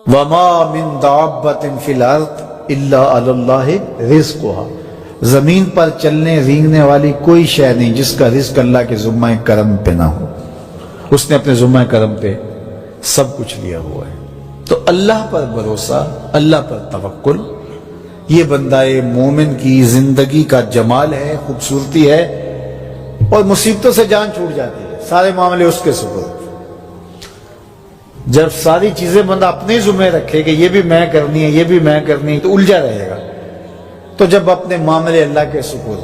وما من دابۃ فی الارض الا علی اللہ رزقها، زمین پر چلنے رینگنے والی کوئی شے نہیں جس کا رزق اللہ کے ذمہ کرم پہ نہ ہو، اس نے اپنے ذمہ کرم پہ سب کچھ لیا ہوا ہے۔ تو اللہ پر بھروسہ، اللہ پر توکل، یہ بندہ مومن کی زندگی کا جمال ہے، خوبصورتی ہے، اور مصیبتوں سے جان چھوٹ جاتی ہے، سارے معاملے اس کے سپرد۔ جب ساری چیزیں بندہ اپنے ذمہ رکھے کہ یہ بھی میں کرنی ہے، یہ بھی میں کرنی ہے، تو الجھا رہے گا۔ تو جب اپنے معاملے اللہ کے سپرد،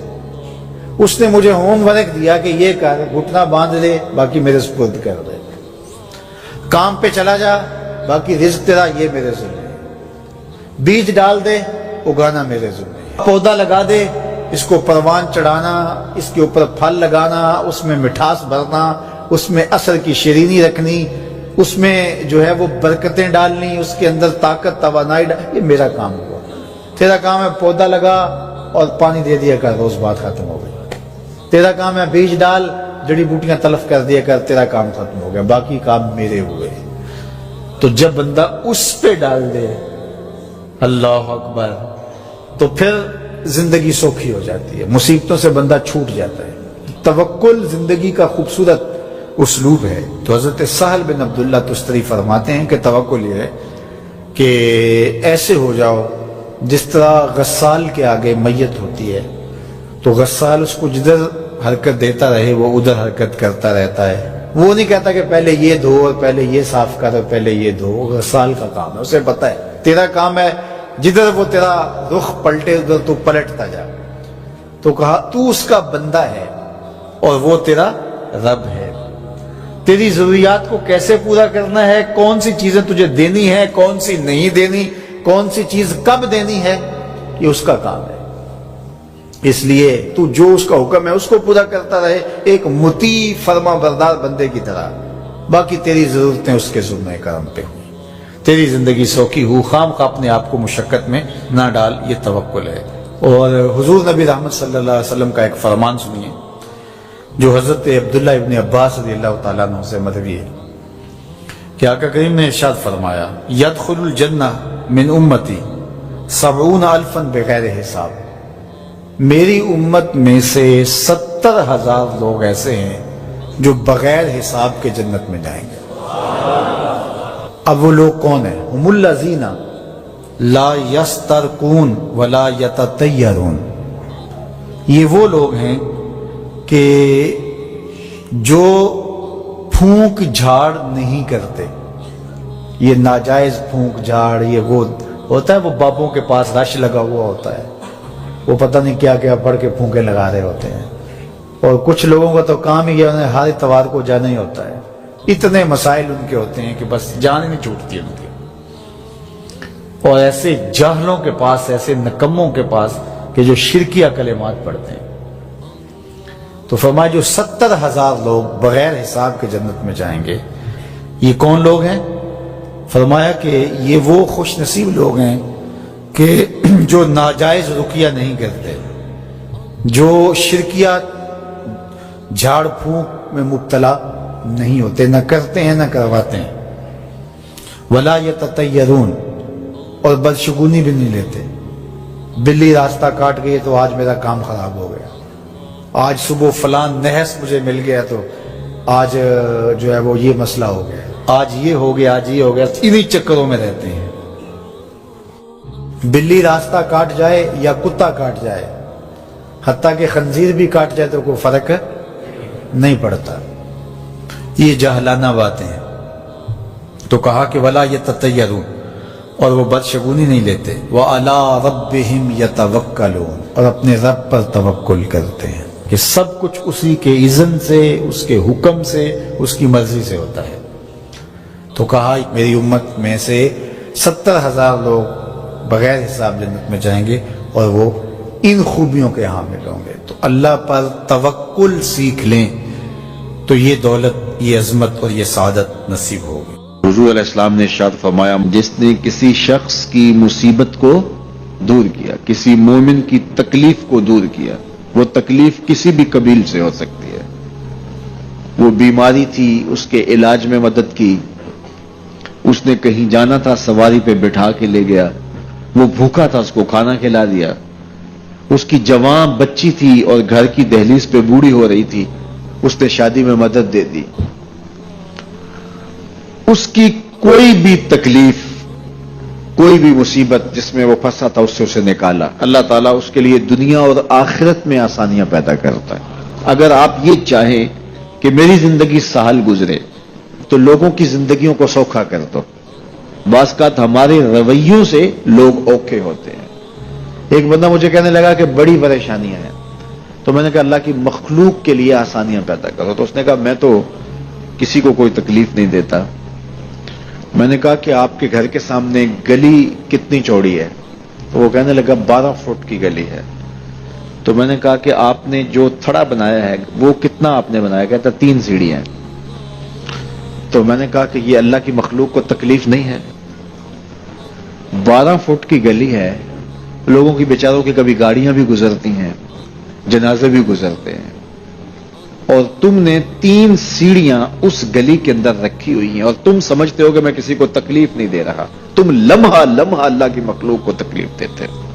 اس نے مجھے ہوم ورک دیا کہ یہ کر، گھٹنا باندھ لے، باقی میرے سپرد کر دے، کام پہ چلا جا، باقی رزق تیرا، یہ میرے ذمہ ہے، بیج ڈال دے، اگانا میرے ذمہ ہے، پودا لگا دے، اس کو پروان چڑھانا، اس کے اوپر پھل لگانا، اس میں مٹھاس بھرنا، اس میں اثر کی شیرینی رکھنی، اس میں جو ہے وہ برکتیں ڈالنی، اس کے اندر طاقت توانائی یہ میرا کام ہوا۔ تیرا کام ہے پودا لگا اور پانی دے دیا کر، روز بات ختم ہو گئی۔ تیرا کام ہے بیج ڈال، جڑی بوٹیاں تلف کر دیا کر، تیرا کام ختم ہو گیا، باقی کام میرے ہوئے۔ تو جب بندہ اس پہ ڈال دے، اللہ اکبر، تو پھر زندگی سوکھی ہو جاتی ہے، مصیبتوں سے بندہ چھوٹ جاتا ہے۔ توکل زندگی کا خوبصورت اسلوب ہے۔ تو حضرت سہل بن عبداللہ تستری فرماتے ہیں کہ توکل یہ ہے کہ ایسے ہو جاؤ جس طرح غسال کے آگے میت ہوتی ہے تو غسال اس کو جدھر حرکت دیتا رہے وہ ادھر حرکت کرتا رہتا ہے، وہ نہیں کہتا کہ پہلے یہ دھو اور پہلے یہ صاف کر اور پہلے یہ دھو۔ غسال کا کام ہے، اسے پتہ ہے تیرا کام ہے جدھر وہ تیرا رخ پلٹے ادھر تو پلٹتا جا۔ تو کہا تو اس کا بندہ ہے اور وہ تیرا رب ہے، تیری ضروریات کو کیسے پورا کرنا ہے، کون سی چیزیں تجھے دینی ہے، کون سی نہیں دینی، کون سی چیز کب دینی ہے، یہ اس کا کام ہے۔ اس لیے تو جو اس کا حکم ہے اس کو پورا کرتا رہے، ایک مطیع فرما بردار بندے کی طرح، باقی تیری ضرورتیں اس کے ذمہ کرم پہ ہوں، تیری زندگی سوکھی ہو، خام خواہ اپنے آپ کو مشقت میں نہ ڈال، یہ توکل ہے۔ اور حضور نبی رحمت صلی اللہ علیہ وسلم کا ایک فرمان سنیے جو حضرت عبداللہ ابن عباس رضی اللہ تعالیٰ عنہ سے مروی ہے کہ آقا کریم نے ارشاد فرمایا، یدخل الجنہ من امتی 70,000 بغیر حساب، میری امت میں سے 70,000 لوگ ایسے ہیں جو بغیر حساب کے جنت میں جائیں گے۔ اب وہ لوگ کون ہیں؟ هم الذین لا یسترقون ولا یتطیرون، یہ وہ لوگ ہیں کہ جو پھونک جھاڑ نہیں کرتے۔ یہ ناجائز پھونک جھاڑ، یہ وہ ہوتا ہے، وہ بابوں کے پاس رش لگا ہوا ہوتا ہے، وہ پتہ نہیں کیا کیا پڑھ کے پھونکے لگا رہے ہوتے ہیں، اور کچھ لوگوں کا تو کام ہی انہیں ہر اتوار کو جانا ہی ہوتا ہے، اتنے مسائل ان کے ہوتے ہیں کہ بس جان ہی نہیں چھوٹتی ان کی۔ اور ایسے جاہلوں کے پاس، ایسے نکموں کے پاس کہ جو شرکیہ کلمات پڑھتے ہیں۔ تو فرمایا جو 70,000 لوگ بغیر حساب کے جنت میں جائیں گے، یہ کون لوگ ہیں؟ فرمایا کہ یہ وہ خوش نصیب لوگ ہیں کہ جو ناجائز رقیہ نہیں کرتے، جو شرکیہ جھاڑ پھونک میں مبتلا نہیں ہوتے، نہ کرتے ہیں نہ کرواتے ہیں، ولا یتطیرون، اور بدشگونی بھی نہیں لیتے۔ بلی راستہ کاٹ گئی تو آج میرا کام خراب ہو گیا، آج صبح فلان نحس مجھے مل گیا تو آج جو ہے وہ یہ مسئلہ ہو گیا، آج یہ ہو گیا، آج یہ ہو گیا، انہی چکروں میں رہتے ہیں۔ بلی راستہ کاٹ جائے یا کتا کاٹ جائے، حتیٰ کہ خنزیر بھی کاٹ جائے تو کوئی فرق نہیں پڑتا، یہ جاہلانہ باتیں ہیں۔ تو کہا کہ ولا یتطیرون، اور وہ بدشگونی نہیں لیتے، وَعَلَىٰ رَبِّهِمْ يَتَوَكَّلُونَ، اور اپنے رب پر توکل کرتے ہیں کہ سب کچھ اسی کے اذن سے، اس کے حکم سے، اس کی مرضی سے ہوتا ہے۔ تو کہا میری امت میں سے 70,000 لوگ بغیر حساب جنت میں جائیں گے اور وہ ان خوبیوں کے حامل ہوں گے۔ تو اللہ پر توکل سیکھ لیں تو یہ دولت، یہ عظمت اور یہ سعادت نصیب ہوگی۔ حضور علیہ السلام نے ارشاد فرمایا، جس نے کسی شخص کی مصیبت کو دور کیا، کسی مومن کی تکلیف کو دور کیا، وہ تکلیف کسی بھی قبیل سے ہو سکتی ہے، وہ بیماری تھی، اس کے علاج میں مدد کی، اس نے کہیں جانا تھا سواری پہ بٹھا کے لے گیا، وہ بھوکا تھا اس کو کھانا کھلا دیا، اس کی جوان بچی تھی اور گھر کی دہلیز پہ بوڑھی ہو رہی تھی، اس نے شادی میں مدد دے دی، اس کی کوئی بھی تکلیف، کوئی بھی مصیبت جس میں وہ پھنسا تھا اس سے اسے نکالا۔ اللہ تعالیٰ اس کے لیے دنیا اور آخرت میں آسانیاں پیدا کرتا ہے۔ اگر آپ یہ چاہیں کہ میری زندگی سہل گزرے تو لوگوں کی زندگیوں کو سوکھا کر دو۔ بعض اوقات ہمارے رویوں سے لوگ اوکھے ہوتے ہیں۔ ایک بندہ مجھے کہنے لگا کہ بڑی پریشانیاں ہیں، تو میں نے کہا اللہ کی مخلوق کے لیے آسانیاں پیدا کرو، تو اس نے کہا میں تو کسی کو کوئی تکلیف نہیں دیتا۔ میں نے کہا کہ آپ کے گھر کے سامنے گلی کتنی چوڑی ہے؟ تو وہ کہنے لگا 12 فٹ کی گلی ہے۔ تو میں نے کہا کہ آپ نے جو تھڑا بنایا ہے وہ کتنا آپ نے بنایا؟ کہتا 3 سیڑھیاں ہیں۔ تو میں نے کہا کہ یہ اللہ کی مخلوق کو تکلیف نہیں ہے؟ 12 فٹ کی گلی ہے، لوگوں کی بیچاروں کی کبھی گاڑیاں بھی گزرتی ہیں، جنازے بھی گزرتے ہیں، اور تم نے 3 سیڑھیاں اس گلی کے اندر رکھی ہوئی ہیں اور تم سمجھتے ہو کہ میں کسی کو تکلیف نہیں دے رہا، تم لمحہ لمحہ اللہ کی مخلوق کو تکلیف دیتے ہو۔